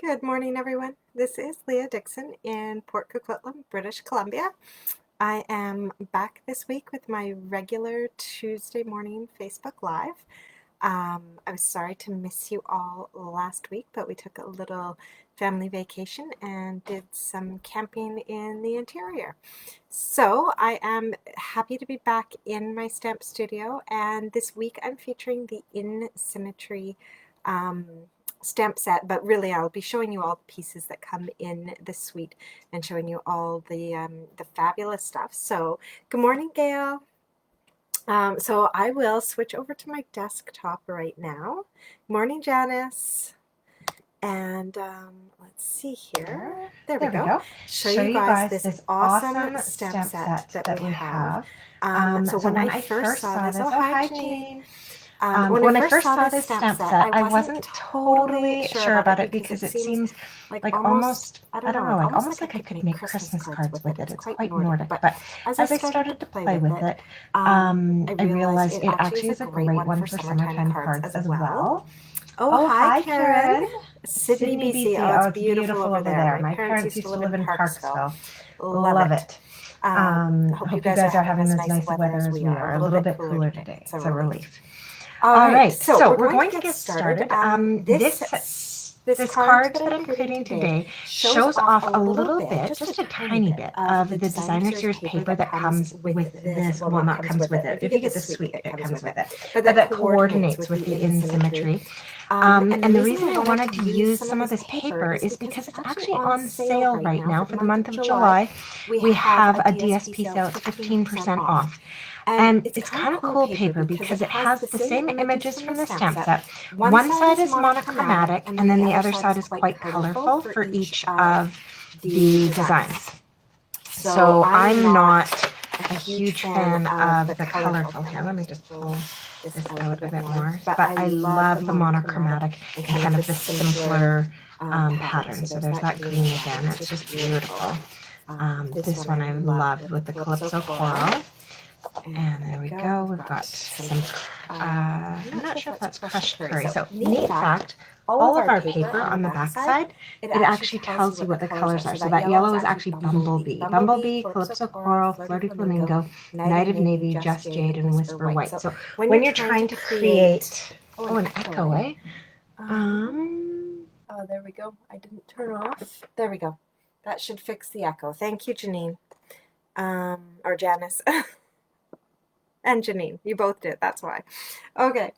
Good morning, everyone. This is Leah Dixon in Port Coquitlam, British Columbia. I am back this week with my regular Tuesday morning Facebook Live. I was sorry to miss you all last week, but we took a little family vacation and did some camping in the interior. So I am happy to be back in my stamp studio, and this week I'm featuring the In Symmetry stamp set, but really I'll be showing you all the pieces that come in the suite and showing you all the fabulous stuff. So good morning, Gail. So I will switch over to my desktop right now. Morning, Janice. And let's see here. There we go. Show you guys this awesome stamp set that we have. So when I first saw this, oh hi Janine. When I first saw this stamp set, I wasn't totally sure about it because it seems like almost, I don't know, like almost like I could make Christmas cards with it. It's quite Nordic. But as I started to play with it, I realized it actually is a great one for summertime cards as well. Oh, hi Karen. Sydney, BC. Oh, it's beautiful over there. My parents used to live in Parksville. Love it. Hope you guys are having as nice weather as we are. A little bit cooler today. It's a relief. All right, so we're going to get started. This card that I'm creating today shows off a little bit, just a tiny bit, of the designer series paper that comes with this. Well, not comes with it. If you get the suite, it comes with it. But that coordinates with the In Symmetry. And the reason I wanted to use some of this paper is because it's actually on sale right now for the month of July. We have a DSP sale. It's 15% off. And it's kind of cool paper because it has the same images from the stamp set. One side is monochromatic, and then the other side is quite colorful for each of the designs. So I'm not a huge fan of the colorful here. Let me just pull this out a bit more. But I love the monochromatic and kind of the simpler pattern. So there's that green again. It's just beautiful. This one I love with the Calypso Coral. And there we go. We've got some, I'm not sure if that's crushed curry. So neat fact, all of our paper on the back side, it actually tells you what the colors are. So that yellow is actually Bumblebee. Bumblebee, Calypso Coral, Flirty Flamingo, Night of Navy, Just Jade, and Whisper White. So when you're trying to create, an echo, eh? Oh, there we go. I didn't turn off. There we go. That should fix the echo. Thank you, Janine. Or Janice. And Janine, you both did, that's why. Okay,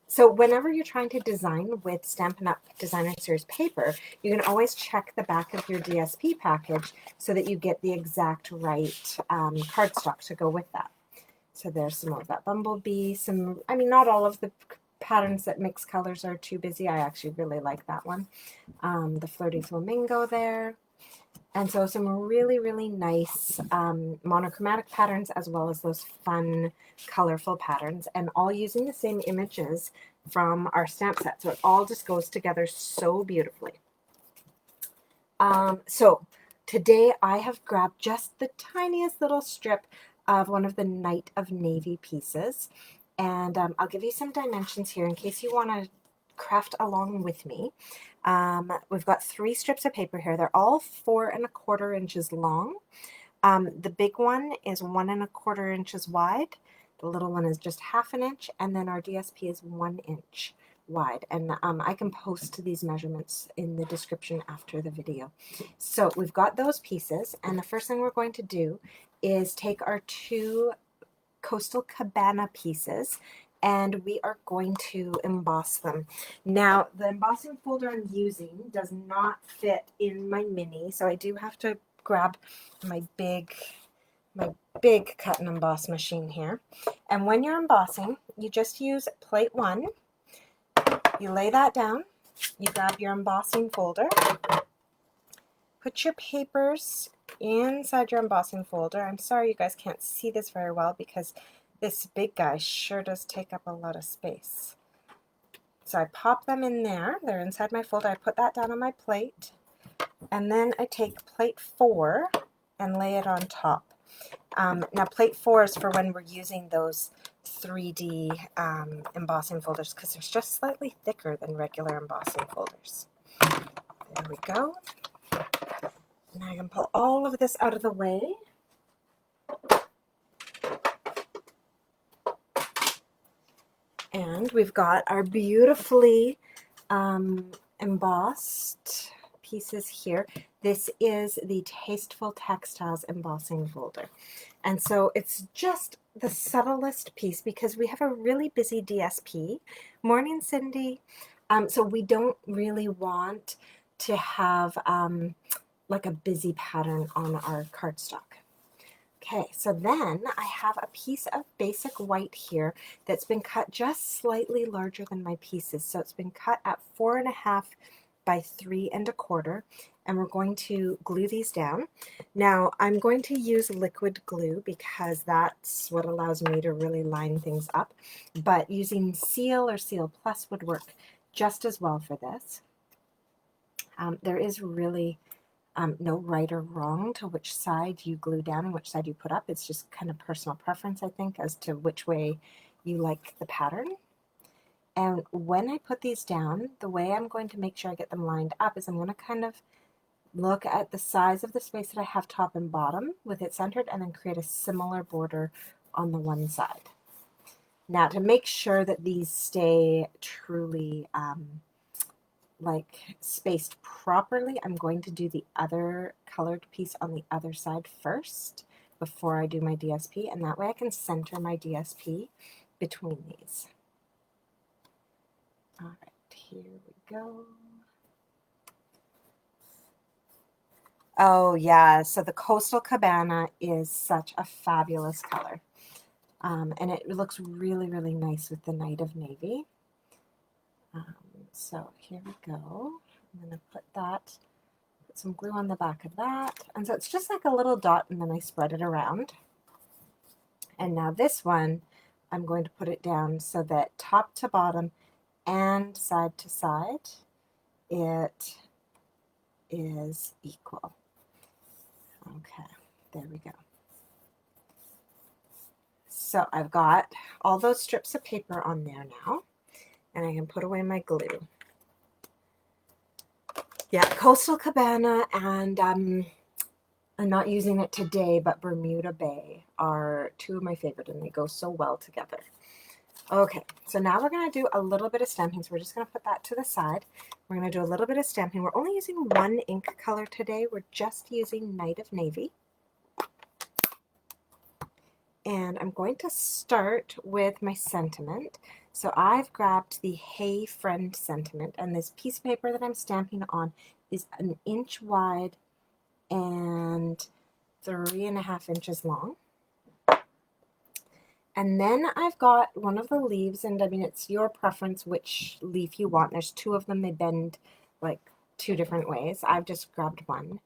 so whenever you're trying to design with Stampin' Up! Designer Series paper, you can always check the back of your DSP package so that you get the exact right cardstock to go with that. So there's some more of that Bumblebee, not all of the patterns that mix colors are too busy. I actually really like that one. The Flirty Flamingo there. And so some really, really nice monochromatic patterns as well as those fun, colorful patterns, and all using the same images from our stamp set. So it all just goes together so beautifully. So today I have grabbed just the tiniest little strip of one of the Night of Navy pieces. And I'll give you some dimensions here in case you want to craft along with me. We've got 3 strips of paper here. They're all 4 1/4 inches long. The big one is 1 1/4 inches wide. The little one is just 1/2 inch, and then our DSP is 1 inch wide. And I can post these measurements in the description after the video. So we've got those pieces, and the first thing we're going to do is take our 2 Coastal Cabana pieces, and we are going to emboss them. Now, the embossing folder I'm using does not fit in my mini, so I do have to grab my big cut and emboss machine here. And when you're embossing, you just use plate 1. You lay that down. You grab your embossing folder. Put your papers inside your embossing folder. I'm sorry you guys can't see this very well because this big guy sure does take up a lot of space. So I pop them in there. They're inside my folder. I put that down on my plate. And then I take plate 4 and lay it on top. Now plate 4 is for when we're using those 3D embossing folders because they're just slightly thicker than regular embossing folders. There we go. Now I can pull all of this out of the way. And we've got our beautifully embossed pieces here. This is the Tasteful Textiles embossing folder. And so it's just the subtlest piece because we have a really busy DSP. Morning, Cindy. So we don't really want to have like a busy pattern on our cardstock. Okay, so then I have a piece of basic white here that's been cut just slightly larger than my pieces. So it's been cut at 4.5 by 3 1/4, and we're going to glue these down. Now I'm going to use liquid glue because that's what allows me to really line things up, but using Seal or Seal Plus would work just as well for this. There is really no right or wrong to which side you glue down and which side you put up. It's just kind of personal preference, I think, as to which way you like the pattern. And when I put these down, the way I'm going to make sure I get them lined up is I'm going to kind of look at the size of the space that I have top and bottom with it centered and then create a similar border on the one side. Now to make sure that these stay truly like spaced properly, I'm going to do the other colored piece on the other side first before I do my DSP, and that way I can center my DSP between these. All right, here we go. Oh yeah, so the Coastal Cabana is such a fabulous color. And it looks really, really nice with the Night of Navy. So here we go. I'm going to put some glue on the back of that. And so it's just like a little dot, and then I spread it around. And now this one, I'm going to put it down so that top to bottom and side to side, it is equal. Okay, there we go. So I've got all those strips of paper on there now, and I can put away my glue. Yeah, Coastal Cabana and I'm not using it today, but Bermuda Bay are two of my favorite, and they go so well together. Okay, so now we're going to do a little bit of stamping. So we're just going to put that to the side. We're going to do a little bit of stamping. We're only using one ink color today. We're just using Night of Navy. And I'm going to start with my sentiment. So I've grabbed the Hey Friend sentiment, and this piece of paper that I'm stamping on is 1 inch wide and 3.5 inches long. And then I've got one of the leaves, and I mean, it's your preference which leaf you want. There's 2 of them. They bend like 2 different ways. I've just grabbed one,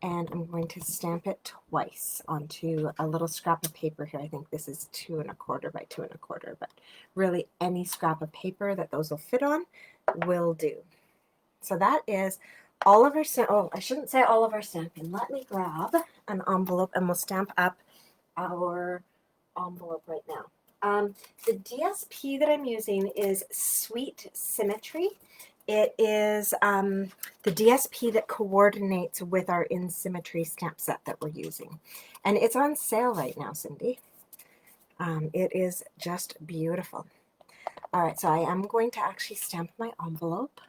and I'm going to stamp it twice onto a little scrap of paper here. I think this is 2 1/4 by 2 1/4, but really any scrap of paper that those will fit on will do. So that is all of our I shouldn't say all of our stamping. Let me grab an envelope and we'll stamp up our envelope right now. The DSP that I'm using is Sweet Symmetry. It is the DSP that coordinates with our In Symmetry stamp set that we're using. And it's on sale right now, Cindy. It is just beautiful. All right, so I am going to actually stamp my envelope.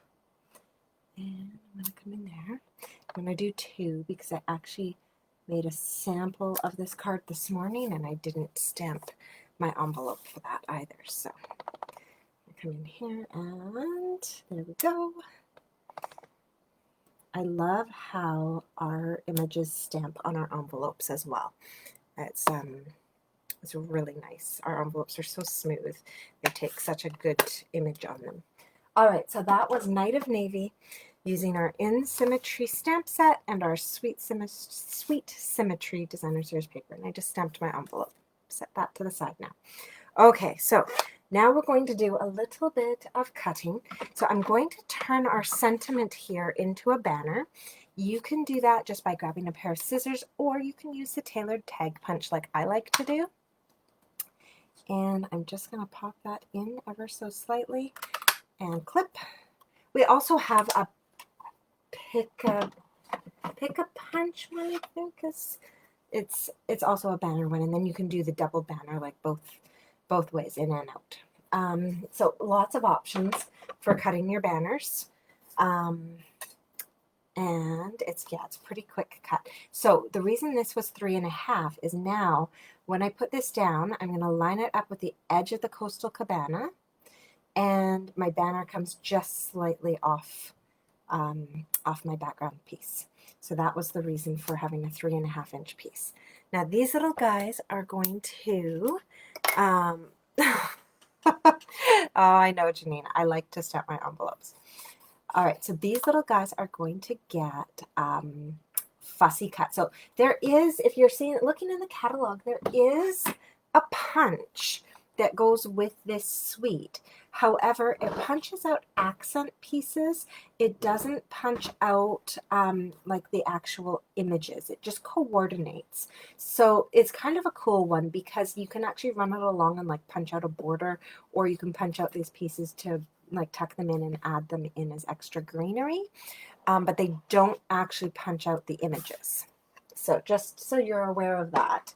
And I'm going to come in there. I'm going to do 2 because I actually made a sample of this card this morning and I didn't stamp my envelope for that either. So I come in here and there we go. I love how our images stamp on our envelopes as well. It's really nice. Our envelopes are so smooth. They take such a good image on them. All right, so that was Night of Navy using our In Symmetry stamp set and our Sweet Symmetry Designer Series paper. And I just stamped my envelope. Set that to the side now. Okay, so now we're going to do a little bit of cutting. So I'm going to turn our sentiment here into a banner. You can do that just by grabbing a pair of scissors, or you can use the tailored tag punch like I like to do. And I'm just going to pop that in ever so slightly and clip. We also have a pick a punch one, I think is it's also a banner one, and then you can do the double banner like both ways, in and out. So lots of options for cutting your banners. And it's pretty quick cut. So the reason this was 3.5 is now when I put this down, I'm going to line it up with the edge of the coastal cabana, and my banner comes just slightly off my background piece. So that was the reason for having a 3.5-inch piece. Now these little guys are going to oh, I know, Janine, I like to stamp my envelopes. All right, so these little guys are going to get fussy cut. So there is, if you're looking in the catalog, there is a punch that goes with this suite. However, it punches out accent pieces. It doesn't punch out like the actual images. It just coordinates. So it's kind of a cool one because you can actually run it along and like punch out a border, or you can punch out these pieces to like tuck them in and add them in as extra greenery, but they don't actually punch out the images. So just so you're aware of that.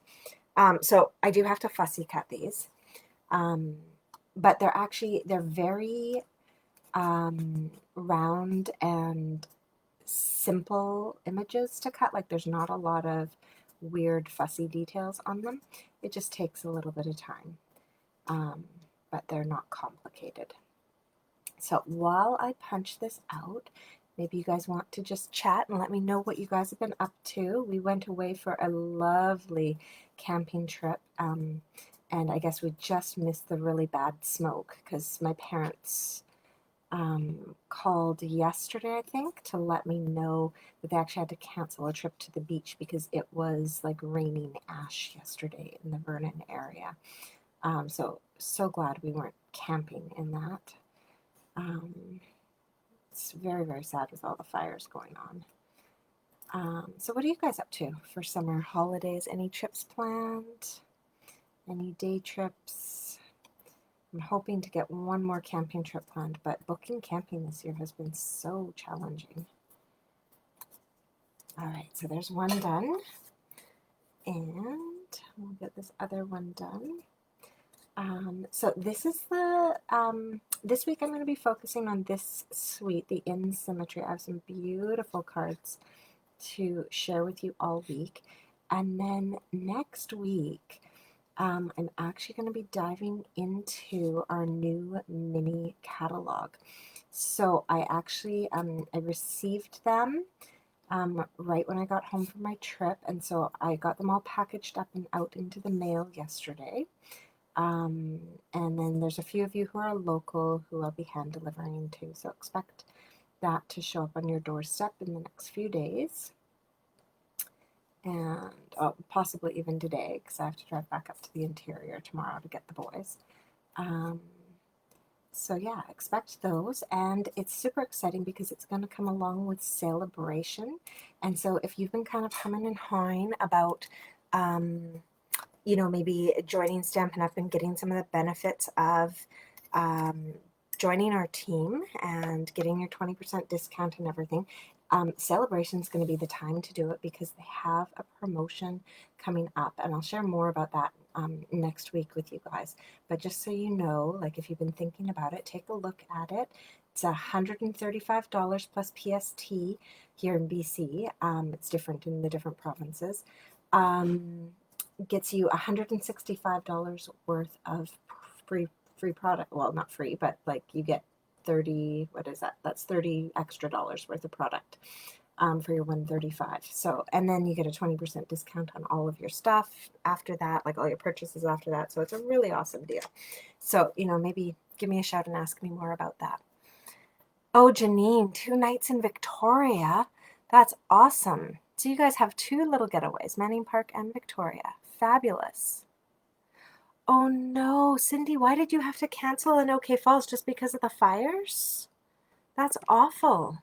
So I do have to fussy cut these, but they're very round and simple images to cut. Like there's not a lot of weird fussy details on them. It just takes a little bit of time, but they're not complicated. So while I punch this out, maybe you guys want to just chat and let me know what you guys have been up to. We went away for a lovely camping trip, and I guess we just missed the really bad smoke because my parents called yesterday, I think, to let me know that they actually had to cancel a trip to the beach because it was like raining ash yesterday in the Vernon area. So glad we weren't camping in that. It's very, very sad with all the fires going on. So what are you guys up to for summer holidays? Any trips planned? Any day trips? I'm hoping to get one more camping trip planned, but booking camping this year has been so challenging. All right, so there's one done, and we'll get this other one done. So this is this week I'm going to be focusing on this suite, the In Symmetry. I have some beautiful cards to share with you all week. And then next week, I'm actually going to be diving into our new mini catalog. So I actually, I received them right when I got home from my trip. And so I got them all packaged up and out into the mail yesterday. And then there's a few of you who are local who I'll be hand delivering to, so expect that to show up on your doorstep in the next few days, and possibly even today because I have to drive back up to the interior tomorrow to get the boys. So yeah, expect those, and it's super exciting because it's going to come along with Celebration. And so if you've been kind of humming and hawing about you know, maybe joining Stampin' Up! And getting some of the benefits of joining our team and getting your 20% discount and everything, Celebration is going to be the time to do it because they have a promotion coming up, and I'll share more about that next week with you guys. But just so you know, like if you've been thinking about it, take a look at it. It's $135 plus PST here in BC. It's different in the different provinces. Gets you $165 worth of free product. Well, not free, but like you get 30, what is that? That's $30 extra worth of product for your $135. So, and then you get a 20% discount on all of your stuff after that, like all your purchases after that. So it's a really awesome deal. So, you know, maybe give me a shout and ask me more about that. Oh, Janine, 2 nights in Victoria. That's awesome. So you guys have 2 little getaways, Manning Park and Victoria. Fabulous. Oh no, Cindy, why did you have to cancel in OK Falls just because of the fires? That's awful.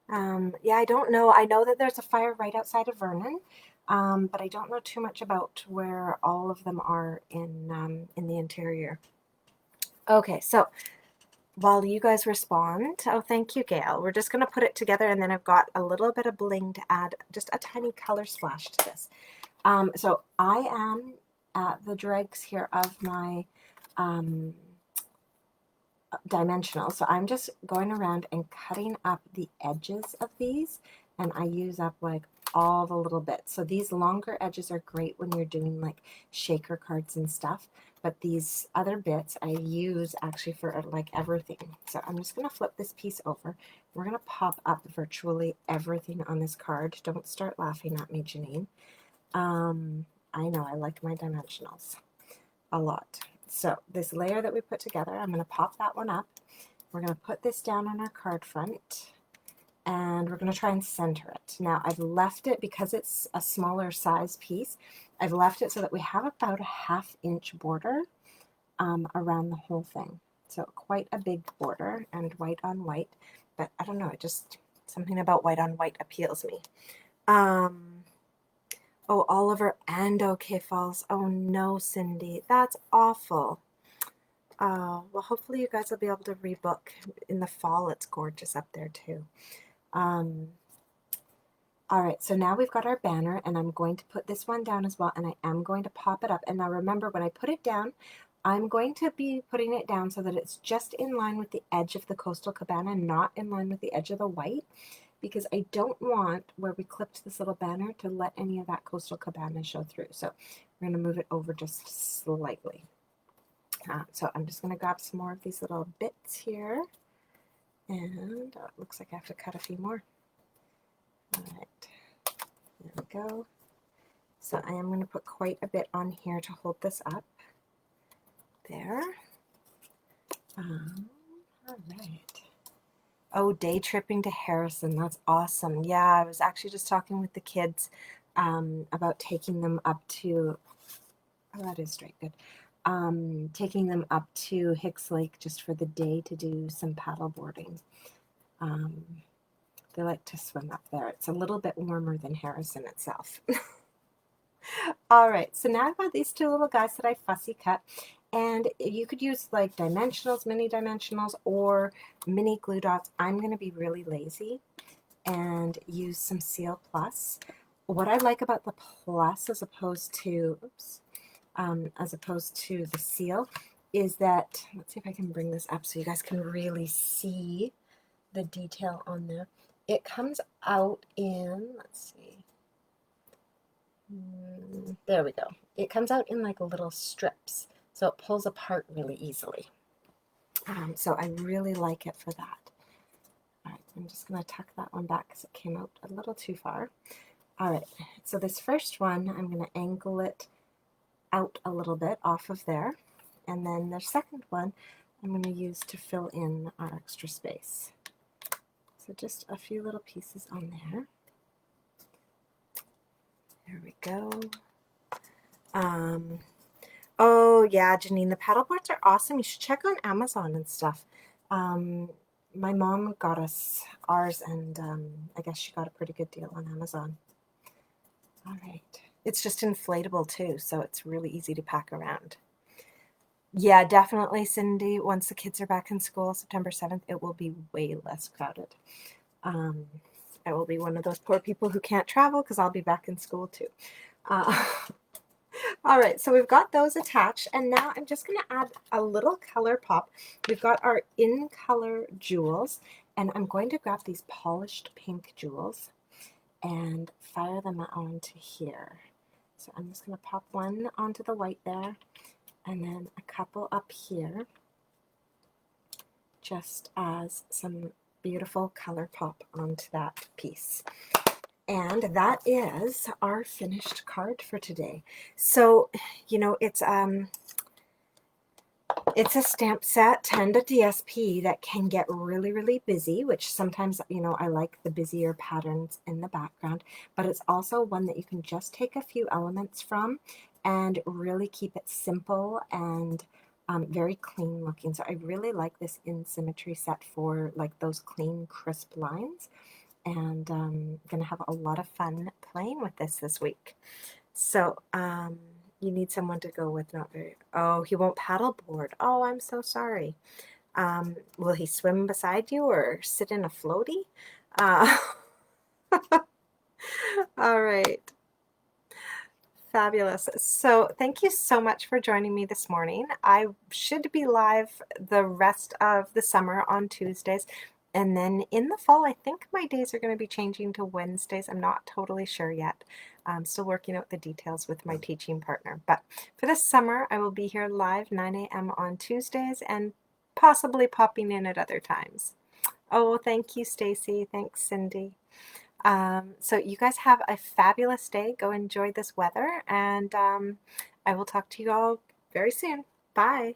Yeah, I don't know. I know that there's a fire right outside of Vernon, but I don't know too much about where all of them are in the interior. Okay, so while you guys respond, oh, thank you, Gail. We're just going to put it together, and then I've got a little bit of bling to add, just a tiny color splash to this. So I am at the dregs here of my dimensional. So I'm just going around and cutting up the edges of these, and I use up like all the little bits. So these longer edges are great when you're doing like shaker cards and stuff, but these other bits I use actually for like everything. So I'm just going to flip this piece over. We're going to pop up virtually everything on this card. Don't start laughing at me, Janine. I know I like my dimensionals a lot. So this layer that we put together, I'm going to pop that one up. We're going to put this down on our card front, and we're going to try and center it. Now I've left it, because it's a smaller size piece, I've left it so that we have about a 1/2 inch border around the whole thing. So quite a big border, and white on white, but I don't know, it just, something about white on white appeals me. Oh, Oliver and OK Falls. Oh no, Cindy, that's awful. Well, hopefully you guys will be able to rebook in the fall. It's gorgeous up there too. All right, so now we've got our banner, and I'm going to put this one down as well, and I am going to pop it up. And now remember, when I put it down, I'm going to be putting it down so that it's just in line with the edge of the Coastal Cabana, not in line with the edge of the white, because I don't want, where we clipped this little banner, to let any of that Coastal Cabana show through. So we're going to move it over just slightly. So I'm just going to grab some more of these little bits here, and it looks like I have to cut a few more. All right, there we go. So I am going to put quite a bit on here to hold this up. There. All right. Oh, day tripping to Harrison. That's awesome. Yeah, I was actually just talking with the kids about taking them up to, oh, that is straight, good. Taking them up to Hicks Lake just for the day to do some paddle boarding. They like to swim up there. It's a little bit warmer than Harrison itself. All right, so now I've got these two little guys that I fussy cut, and you could use like dimensionals, mini dimensionals, or mini glue dots. I'm going to be really lazy and use some Seal Plus. What I like about the Plus as opposed to, the Seal, is that, let's see if I can bring this up so you guys can really see the detail on there. It comes out in, let's see, there we go. It comes out in like little strips, so it pulls apart really easily. So I really like it for that. All right, I'm just going to tuck that one back because it came out a little too far. All right, so this first one, I'm going to angle it out a little bit off of there, and then the second one I'm going to use to fill in our extra space. So just a few little pieces on there. There we go. Oh yeah, Janine, the paddle boards are awesome. You should check on Amazon and stuff. My mom got us ours, and I guess she got a pretty good deal on Amazon. All right. It's just inflatable too, so it's really easy to pack around. Yeah, definitely, Cindy. Once the kids are back in school, September 7th, it will be way less crowded. I will be one of those poor people who can't travel because I'll be back in school too. All right, so we've got those attached, and now I'm just going to add a little color pop. We've got our In Color jewels, and I'm going to grab these polished pink jewels and fire them onto here. So I'm just going to pop one onto the white there, and then a couple up here, just as some beautiful color pop onto that piece. And that is our finished card for today. So, you know, it's a stamp set and a DSP that can get really, really busy, which sometimes, you know, I like the busier patterns in the background, but it's also one that you can just take a few elements from and really keep it simple and very clean looking. So I really like this In Symmetry set for like those clean, crisp lines. and going to have a lot of fun playing with this week. So you need someone to go with. Not very. Oh, he won't paddleboard. Oh, I'm so sorry. Will he swim beside you or sit in a floaty? All right. Fabulous. So thank you so much for joining me this morning. I should be live the rest of the summer on Tuesdays. And then in the fall, I think my days are going to be changing to Wednesdays. I'm not totally sure yet. I'm still working out the details with my teaching partner. But for this summer, I will be here live 9 a.m. on Tuesdays and possibly popping in at other times. Oh, thank you, Stacy. Thanks, Cindy. So you guys have a fabulous day. Go enjoy this weather, and I will talk to you all very soon. Bye.